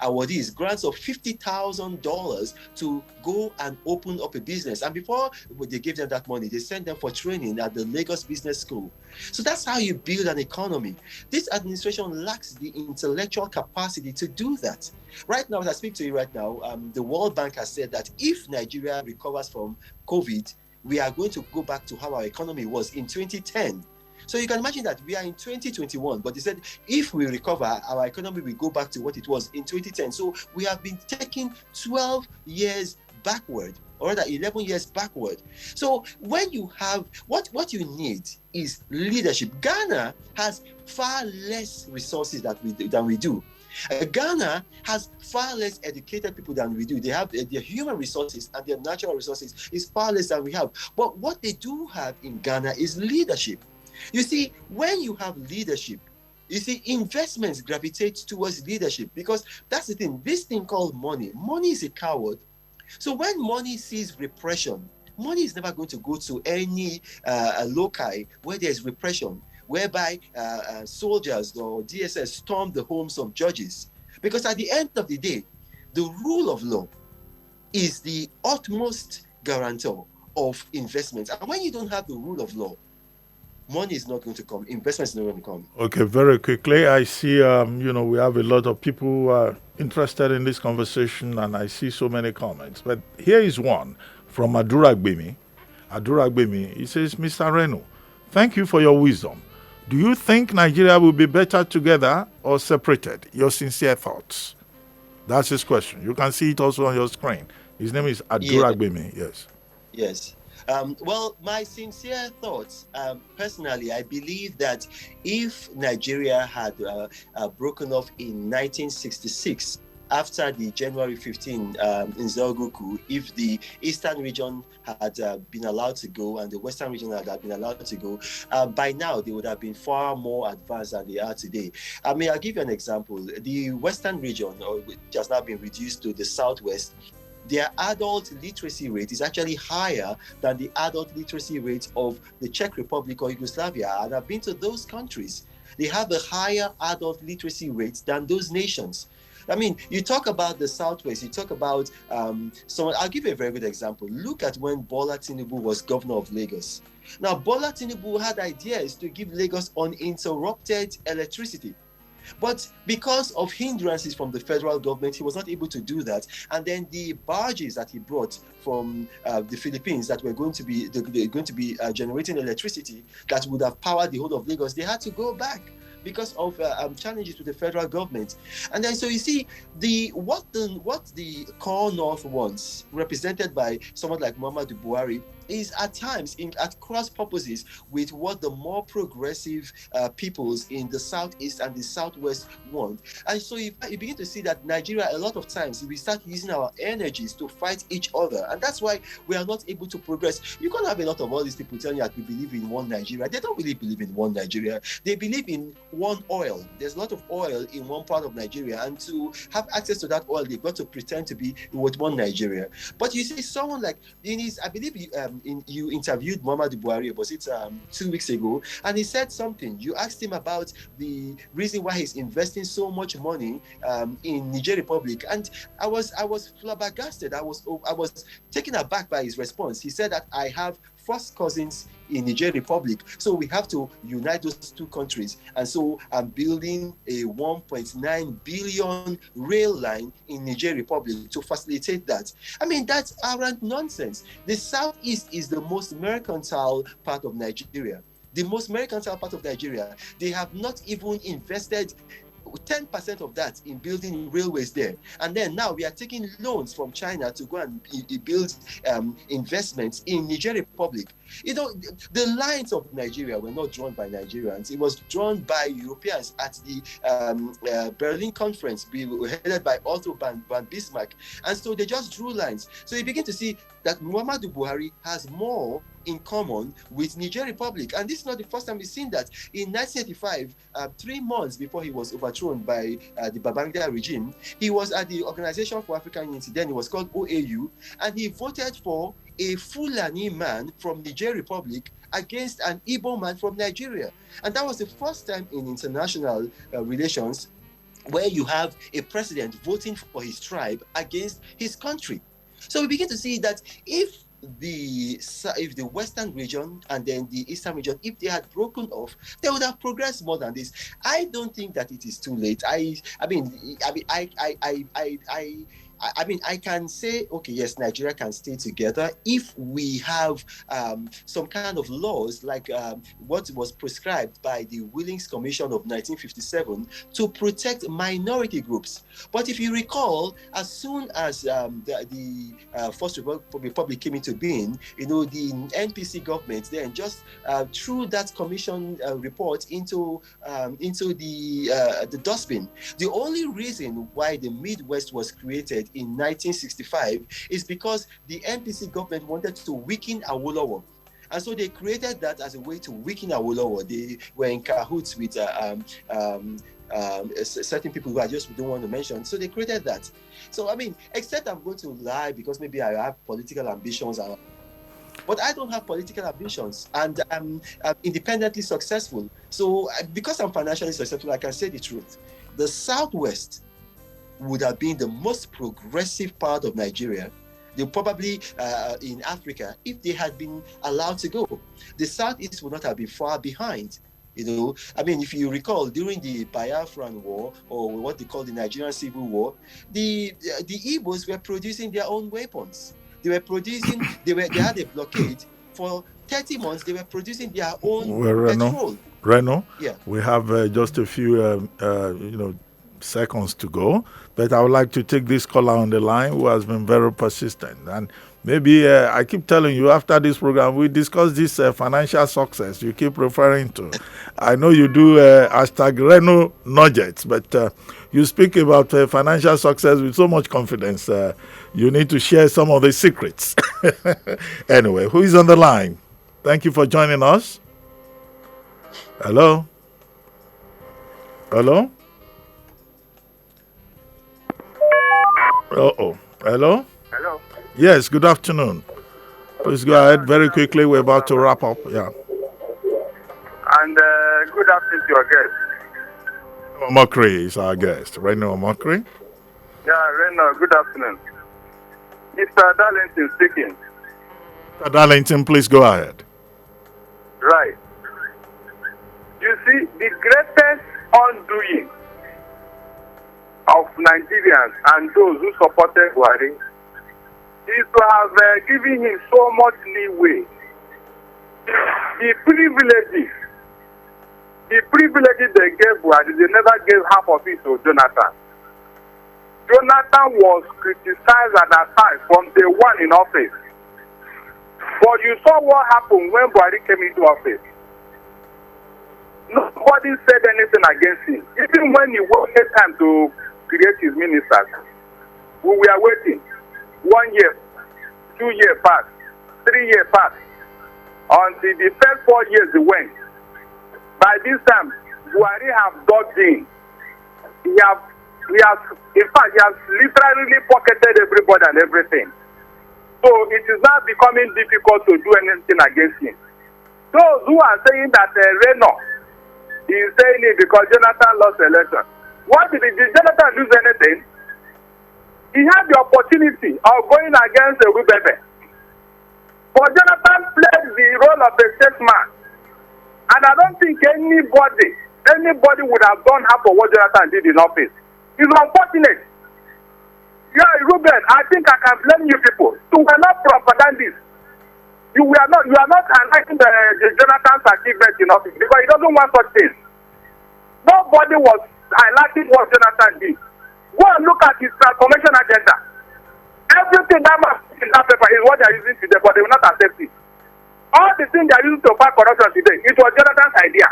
awardees, grants of $50,000 to go and open up a business. And before they gave them that money, they sent them for training at the Lagos Business School. So that's how you build an economy. This administration lacks the intellectual capacity to do that. Right now, as I speak to you right now, the World Bank has said that if Nigeria recovers from COVID, we are going to go back to how our economy was in 2010. So you can imagine that we are in 2021, but they said if we recover, our economy will go back to what it was in 2010. So we have been taking 12 years backward, or rather 11 years backward. So when you have, what you need is leadership. Ghana has far less resources than we do. Ghana has far less educated people than we do. They have their human resources and their natural resources is far less than we have. But what they do have in Ghana is leadership. You see, when you have leadership, you see, investments gravitate towards leadership, because that's the thing. This thing called money is a coward. So when money sees repression, money is never going to go to any loci where there's repression, whereby soldiers or DSS storm the homes of judges. Because at the end of the day, the rule of law is the utmost guarantor of investments. And when you don't have the rule of law, money is not going to come, investment is not going to come. Okay, very quickly, I see, we have a lot of people who are interested in this conversation, and I see so many comments. But here is one from Aduragbemi. Aduragbemi, he says, Mr. Reno, thank you for your wisdom. Do you think Nigeria will be better together or separated? Your sincere thoughts. That's his question. You can see it also on your screen. His name is Aduragbemi. Yes. Yes. Well, my sincere thoughts, personally, I believe that if Nigeria had broken off in 1966, after the January 15 Nzego coup, if the Eastern region had been allowed to go and the Western region had been allowed to go, by now they would have been far more advanced than they are today. I mean, I'll give you an example. The Western region, which has now been reduced to the Southwest, their adult literacy rate is actually higher than the adult literacy rate of the Czech Republic or Yugoslavia. And I've been to those countries. They have a higher adult literacy rate than those nations. I mean, you talk about the Southwest, you talk about, I'll give you a very good example. Look at when Bola Tinubu was governor of Lagos. Now, Bola Tinubu had ideas to give Lagos uninterrupted electricity. But because of hindrances from the federal government, he was not able to do that. And then the barges that he brought from the Philippines that were going to be generating electricity that would have powered the whole of Lagos, they had to go back because of challenges with the federal government. And then so you see what the core North wants, represented by someone like Muhammadu Buhari, is at times at cross purposes with what the more progressive peoples in the southeast and the southwest want. And so you begin to see that Nigeria, a lot of times, we start using our energies to fight each other. And that's why we are not able to progress. You can't have a lot of all these people telling you that we believe in one Nigeria. They don't really believe in one Nigeria. They believe in one oil. There's a lot of oil in one part of Nigeria. And to have access to that oil, they've got to pretend to be with one Nigeria. But you see, someone like, I believe you interviewed Muhammadu Buhari, was it 2 weeks ago, and he said something. You asked him about the reason why he's investing so much money in Niger Republic, and I was flabbergasted. I was taken aback by his response. He said that I have first cousins in Niger Republic, so we have to unite those two countries, and so I'm building a 1.9 billion rail line in Niger Republic to facilitate that. I mean, that's arrant nonsense. The southeast is the most mercantile part of Nigeria. The most mercantile part of Nigeria. They have not even invested 10% of that in building railways there. And then now we are taking loans from China to go and build investments in Niger Republic. You know, the lines of Nigeria were not drawn by Nigerians. It was drawn by Europeans at the Berlin conference, headed by Otto von Bismarck. And so they just drew lines. So you begin to see that Muhammadu Buhari has more in common with Niger Republic. And this is not the first time we've seen that. In 1985, 3 months before he was overthrown by the Babangida regime, he was at the Organization for African Unity, then it was called OAU, and he voted for a Fulani man from Niger Republic against an Igbo man from Nigeria. And that was the first time in international relations where you have a president voting for his tribe against his country. So we begin to see that if the western region and then the eastern region, if they had broken off, they would have progressed more than this. I don't think that it is too late. I can say, okay, yes, Nigeria can stay together if we have some kind of laws like what was prescribed by the Willings Commission of 1957 to protect minority groups. But if you recall, as soon as the First Republic came into being, you know, the NPC government then just threw that commission report into the dustbin. The only reason why the Midwest was created in 1965 is because the NPC government wanted to weaken Awolowo. And so they created that as a way to weaken Awolowo. They were in cahoots with certain people who I just don't want to mention. So they created that. So, I mean, except I'm going to lie because maybe I have political ambitions. But I don't have political ambitions, and I'm independently successful. So because I'm financially successful, I can say the truth. The Southwest would have been the most progressive part of Nigeria. They probably in Africa if they had been allowed to go. The Southeast would not have been far behind. You know, I mean, if you recall, during the Biafran War, or what they call the Nigerian Civil War, the Igbos were producing their own weapons. They were producing. They had a blockade for 30 months. They were producing their own petrol. Reno, yeah. We have just a few, seconds to go, but I would like to take this caller on the line who has been very persistent. And maybe I keep telling you after this program, we discuss this financial success you keep referring to. I know you do hashtag Reno Nuggets, but you speak about financial success with so much confidence. You need to share some of the secrets. Anyway, who is on the line? Thank you for joining us. Hello? Hello? Uh-oh. Hello? Hello. Yes, good afternoon. Please go ahead very quickly. We're about to wrap up. Yeah. And good afternoon to your guest. Omokri is our guest. Reno Omokri. Yeah, Reno, good afternoon. Mr. Darlington speaking. Mr. Darlington, please go ahead. Right. You see, the greatest undoing of Nigerians and those who supported Buhari is to have given him so much leeway. The privileges they gave Buhari, they never gave half of it to Jonathan. Jonathan was criticized at that time from day one in office. But you saw what happened when Buhari came into office. Nobody said anything against him. Even when he wanted time to create his ministers, we were waiting. 1 year, 2 years passed, 3 years passed. Until the first 4 years he went. By this time, Buhari have dug in. In fact, he has literally pocketed everybody and everything. So it is now becoming difficult to do anything against him. Those who are saying that Reno is saying it because Jonathan lost the election. Did Jonathan lose anything? He had the opportunity of going against Reuben. But Jonathan played the role of a statesman. And I don't think anybody would have done half of what Jonathan did in office. It's unfortunate. Yeah, Reuben, I think I can blame you people. You were not propagandists. You are not highlighting the Jonathan's achievement in office because he doesn't want such things. Nobody was highlighting what Jonathan did. Go and look at his transformation agenda. Everything that must in that paper is what they are using today, but they will not accept it. All the things they are using to fight corruption today, it was Jonathan's idea.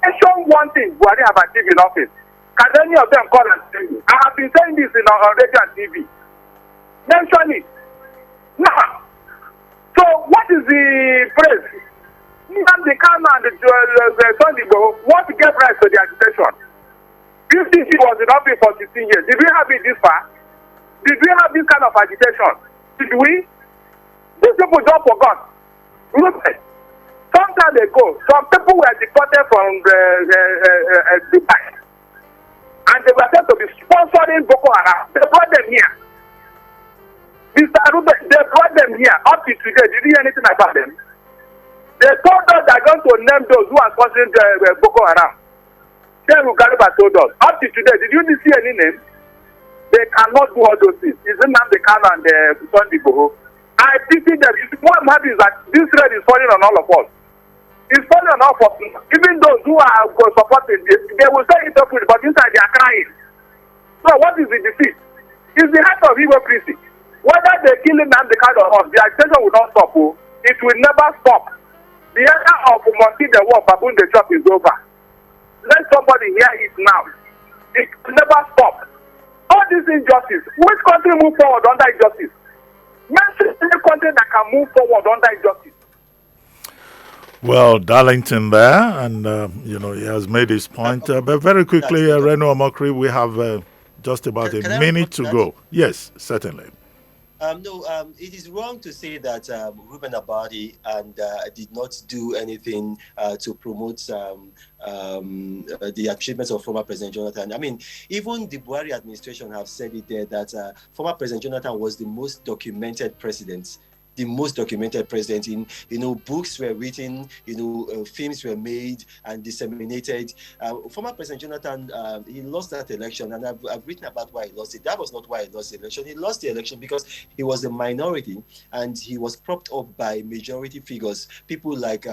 Mention one thing Buhari have achieved in office. Can any of them call and tell you? I have been saying this on radio and TV. Mention it. Now, so what is the phrase? The Kano and the Son Igboho want to get rise to the agitation. If this was in office for 16 years, did we have it this far? Did we have this kind of agitation? Did we? These people don't forgot. Look, some time ago, some people were deported from Dubai. And they were said to be sponsoring Boko Haram. They brought them here. Mr. Reuben, they brought them here. Up to today, did you hear anything about them? They told us they're going to name those who are sponsoring Boko Haram. Then Ugariba told us. Up to today, did you see any name? They cannot do all those things. It's not the Kano and the Son Igboho. I pity them. What I'm happy is that this thread is falling on all of us. It's falling on all of us. Even those who are supporting this, they will say it up with, but inside they are crying. So what is the defeat? It's the heart of hypocrisy. Whether they kill him and the kind of us, the agitation will not stop. Oh. It will never stop. The era of Monty the War, Baboon the Chop is over. Let somebody hear it now. It will never stop. All this injustice, which country move forward under injustice? Mention any country that can move forward under injustice. Well, Darlington there, and he has made his point. But very quickly, Reno Omokri, we have just about a minute to go. Yes, certainly. It is wrong to say that Reuben Abati did not do anything to promote the achievements of former President Jonathan. I mean, even the Buhari administration have said it there that former President Jonathan was the most documented president. The most documented president. Books were written, films were made and disseminated. Former President Jonathan, he lost that election, and I've written about why he lost it. That was not why he lost the election. He lost the election because he was a minority, and he was propped up by majority figures, people like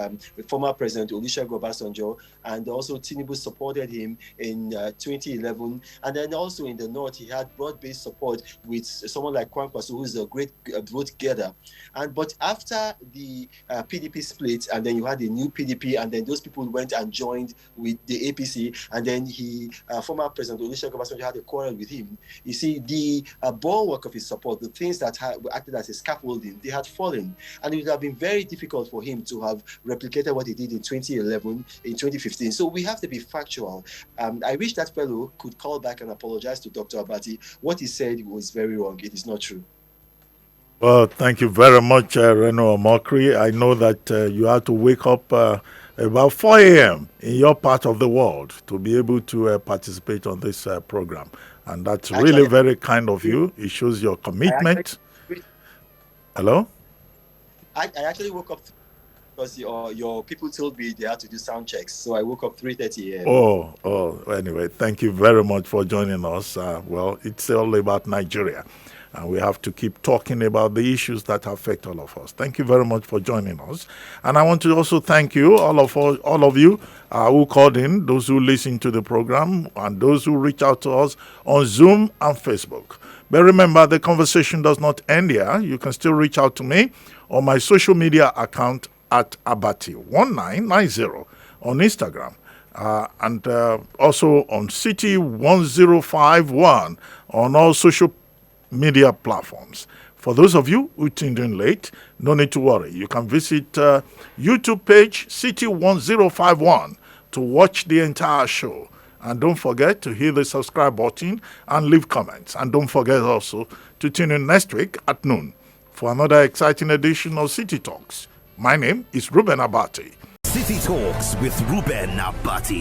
former President Olusegun Obasanjo, and also Tinubu supported him in 2011. And then also in the north, he had broad-based support with someone like Kwankwaso, who is a great vote getter. But after the PDP split, and then you had a new PDP, and then those people went and joined with the APC, and then former President Olusegun Obasanjo had a quarrel with him. You see, the bulwark of his support, the things that acted as a scaffolding, they had fallen, and it would have been very difficult for him to have replicated what he did in 2011, in 2015. So we have to be factual. I wish that fellow could call back and apologize to Dr. Abati. What he said was very wrong. It is not true. Well, thank you very much, Reno Omokri. I know that you have to wake up about 4 a.m. in your part of the world to be able to participate on this program. And that's really very kind of you. It shows your commitment. Hello? I actually woke up because your people told me they had to do sound checks. So I woke up 3:30 a.m. Oh, anyway, thank you very much for joining us. Well, it's all about Nigeria. And we have to keep talking about the issues that affect all of us. Thank you very much for joining us. And I want to also thank you, all of you who called in, those who listen to the program, and those who reach out to us on Zoom and Facebook. But remember, the conversation does not end here. You can still reach out to me on my social media account at Abati1990 on Instagram. And also on City1051 on all social media platforms. For those of you who tuned in late, no need to worry. You can visit YouTube page City1051 to watch the entire show. And don't forget to hit the subscribe button and leave comments. And don't forget also to tune in next week at noon for another exciting edition of City Talks. My name is Reuben Abati. City Talks with Reuben Abati.